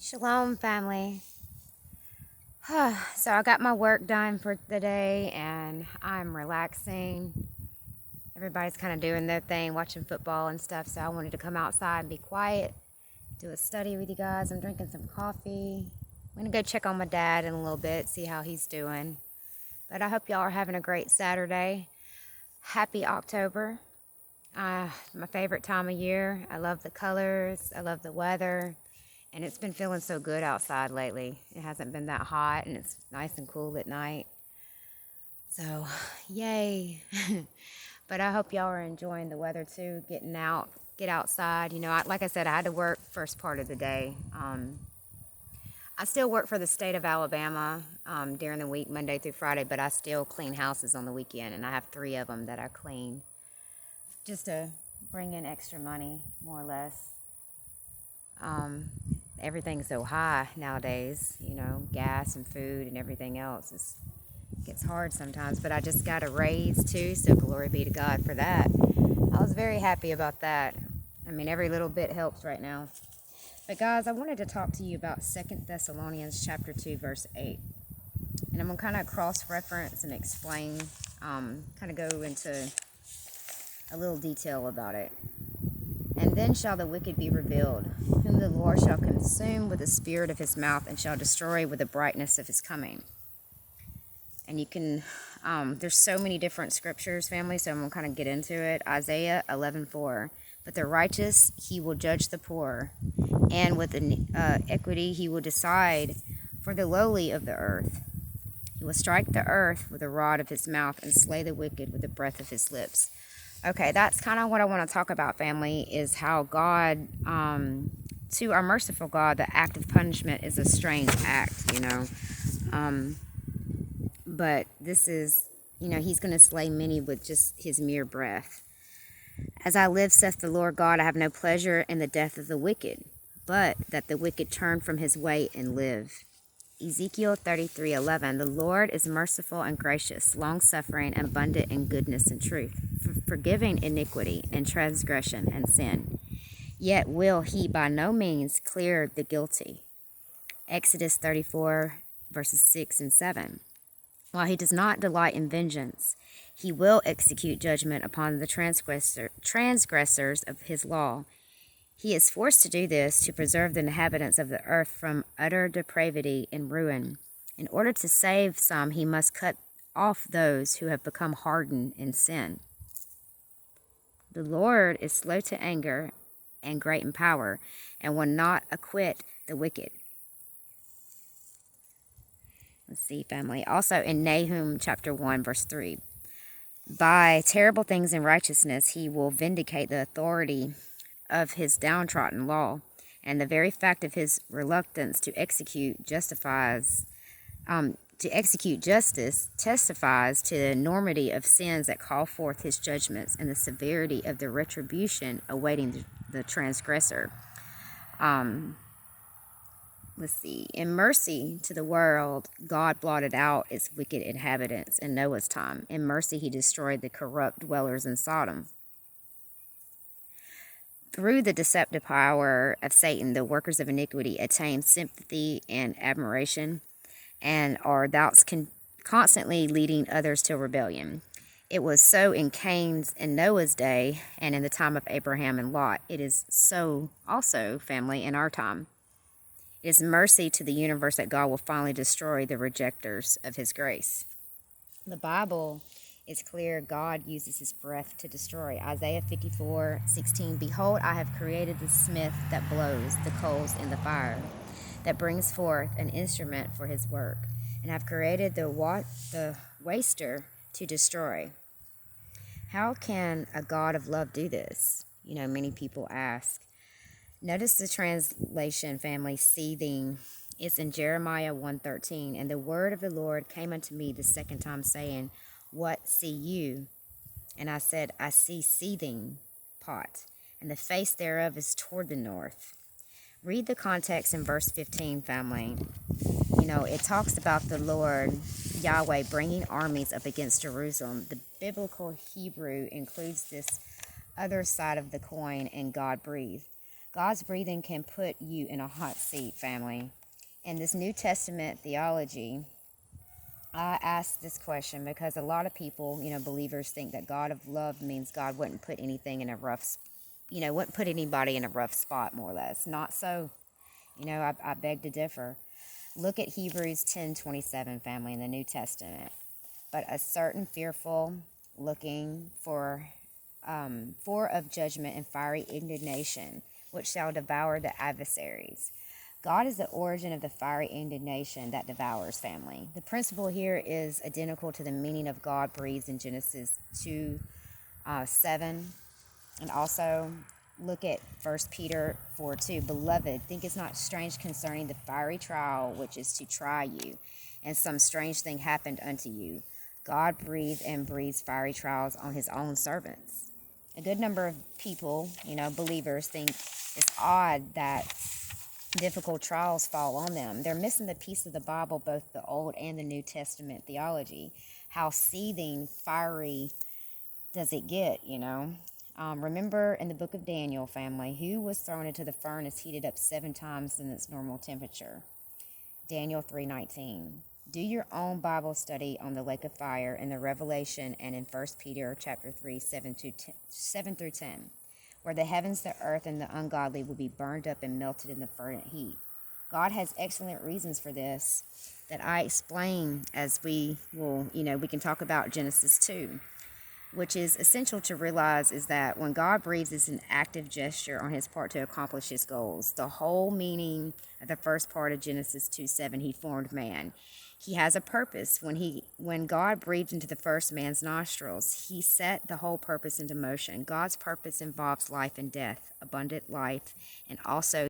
Shalom, family. So I got my work done for the day and I'm relaxing. Everybody's kind of doing their thing, watching football and stuff. So I wanted to come outside and be quiet, do a study with you guys. I'm drinking some coffee. I'm going to go check on my dad in a little bit, see how he's doing. But I hope y'all are having a great Saturday. Happy October. My favorite time of year. I love the colors. I love the weather. And it's been feeling so good outside lately. It hasn't been that hot and it's nice and cool at night. So, yay. But I hope y'all are enjoying the weather too, getting out, get outside. You know, like I said, I had to work first part of the day. I still work for the state of Alabama during the week, Monday through Friday, but I still clean houses on the weekend, and I have 3 of them that I clean just to bring in extra money, more or less. Everything's so high nowadays, you know, gas and food and everything else. It gets hard sometimes, but I just got a raise too, so glory be to God for that. I was very happy about that. I mean, every little bit helps right now. But guys, I wanted to talk to you about 2 Thessalonians chapter 2, verse 8. And I'm going to kind of cross-reference and explain, kind of go into a little detail about it. And then shall the wicked be revealed, whom the Lord shall consume with the spirit of his mouth and shall destroy with the brightness of his coming. And you can, there's so many different scriptures, family, so I'm going to kind of get into it. Isaiah 11:4. But the righteous he will judge the poor, and with equity he will decide for the lowly of the earth. He will strike the earth with the rod of his mouth and slay the wicked with the breath of his lips. Okay, that's kind of what I want to talk about, family, is how God, to our merciful God, the act of punishment is a strange act, you know. But this is, you know, he's going to slay many with just his mere breath. As I live, saith the Lord God, I have no pleasure in the death of the wicked, but that the wicked turn from his way and live. Ezekiel 33:11. The Lord is merciful and gracious, long-suffering, abundant in goodness and truth, forgiving iniquity and transgression and sin. Yet will he by no means clear the guilty. Exodus 34, verses 6 and 7. While he does not delight in vengeance, he will execute judgment upon the transgressors of his law. He is forced to do this to preserve the inhabitants of the earth from utter depravity and ruin. In order to save some, he must cut off those who have become hardened in sin. The Lord is slow to anger and great in power, and will not acquit the wicked. Let's see, family. Also in Nahum chapter 1, verse 3. By terrible things in righteousness he will vindicate the authority of his downtrodden law, and the very fact of his reluctance to execute justice testifies to the enormity of sins that call forth his judgments and the severity of the retribution awaiting the transgressor. Let's see. In mercy to the world, God blotted out its wicked inhabitants in Noah's time. In mercy, he destroyed the corrupt dwellers in Sodom. Through the deceptive power of Satan, the workers of iniquity attain sympathy and admiration, and are thus constantly leading others to rebellion. It was so in Cain's and Noah's day, and in the time of Abraham and Lot. It is so also, family, in our time. It is mercy to the universe that God will finally destroy the rejectors of his grace. The Bible is clear. God uses his breath to destroy. Isaiah 54:16. Behold, I have created the smith that blows the coals in the fire, that brings forth an instrument for his work, and I've created the waster to destroy. How can a God of love do this? You know, many people ask. Notice the translation, family, seething. It's in Jeremiah 1:13. And the word of the Lord came unto me the second time, saying, What see you? And I said, I see seething pot, and the face thereof is toward the north. Read the context in verse 15, family. You know, it talks about the Lord, Yahweh, bringing armies up against Jerusalem. The biblical Hebrew includes this other side of the coin, and God breathed. God's breathing can put you in a hot seat, family. In this New Testament theology, I ask this question because a lot of people, believers think that God of love means God wouldn't put anything in a rough, wouldn't put anybody in a rough spot, more or less. Not so. I beg to differ. Look at Hebrews 10:27, family, in the New Testament. But a certain fearful looking for of judgment and fiery indignation, which shall devour the adversaries. God is the origin of the fiery indignation that devours, family. The principle here is identical to the meaning of God breathes in Genesis 2:7. And also look at 1 Peter 4:2. Beloved, think it's not strange concerning the fiery trial which is to try you, and some strange thing happened unto you. God breathed and breathes fiery trials on his own servants. A good number of people, believers, think it's odd that difficult trials fall on them. They're missing the piece of the Bible, both the Old and the New Testament theology. How seething, fiery does it get, Remember in the book of Daniel, family, who was thrown into the furnace heated up 7 times than its normal temperature? Daniel 3:19. Do your own Bible study on the lake of fire in the Revelation and in 1 Peter chapter 3, 7 through 10, where the heavens, the earth, and the ungodly will be burned up and melted in the fervent heat. God has excellent reasons for this that I explain as we will, we can talk about Genesis 2. Which is essential to realize is that when God breathes, it's an active gesture on his part to accomplish his goals. The whole meaning of the first part of Genesis 2:7, he formed man. He has a purpose. When God breathed into the first man's nostrils, he set the whole purpose into motion. God's purpose involves life and death, abundant life, and also